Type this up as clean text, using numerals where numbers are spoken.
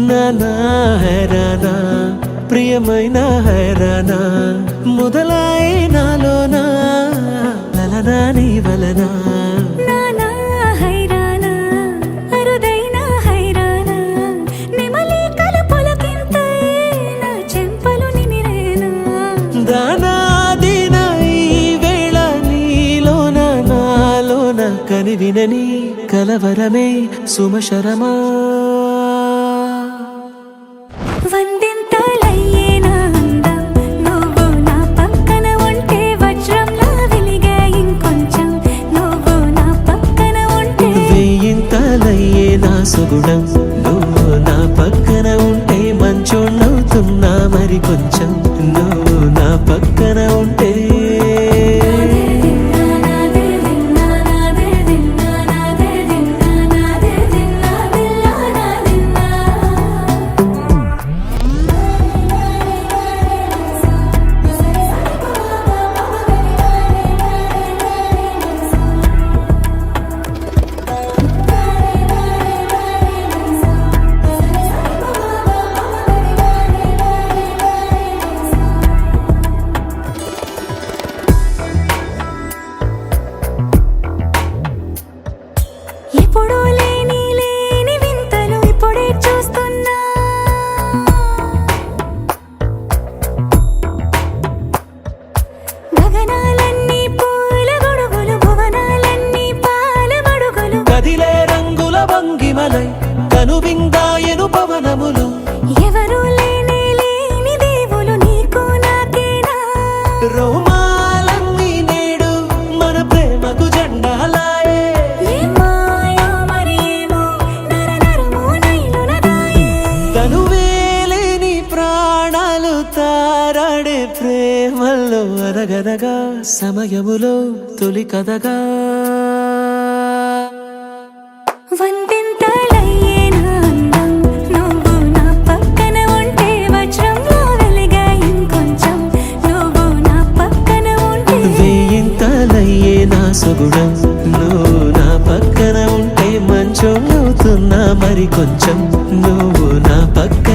నానా హైరానా ప్రియమైన హైరానా మొదలాయి నాలోనా లలనా నీ వలనా నానా హైరానా అరుదైన హైరానా నెమలి కలుపులకింతై నా చెంపలు నిమిరేనా దానా దీనా ఈ వేళ నీలోన నాలోన కనివినని కలవరమే సుమశరమా వందింతలయ్యేనా అందం నువ్వు నా పక్కన ఉంటే వజ్రంలా వెలిగే ఇంకొంచెం నువ్వు నా పక్కన ఉంటే వెయ్యింతలయ్యే నా సుగుణం నువ్వు నా పక్కన ఉంటే మంచోళ్ళవుతున్నా మరి కొంచెం నువ్వు నా పక్కన ఉంటే ఎప్పుడూ లేని వింతలు ఇప్పుడే చూస్తున్నా గగనాలన్నీ పూల గొడుగులు భువనాలన్నీ పాల మడుగులు కదిలే రంగుల భంగిమలై కనువిందాయను పవనములు ఎవరూ లేని దేవులు నీకు నాకేనా రోమాలన్నీ నేడు మన ప్రేమకు జెండాలాయే ఏమాయో మరి ఏమో నరనరమో నైలున దాయే తనువేలేని ప్రాణాలు తారాడే ప్రేమల్లో అరగరగా సమయములో తొలి కథగా వందింతలయ్యేనా అందం నువ్వు నా పక్కన ఉంటే వజ్రంలా వెలిగే ఇంకొంచెం నువ్వు నా పక్కన ఉంటే వెయ్యింతలయ్యే నా సుగుణం నువ్వు నా పక్కన ఉంటే మంచోళ్ళవుతున్నా మరి కొంచెం నువ్వు నా పక్కన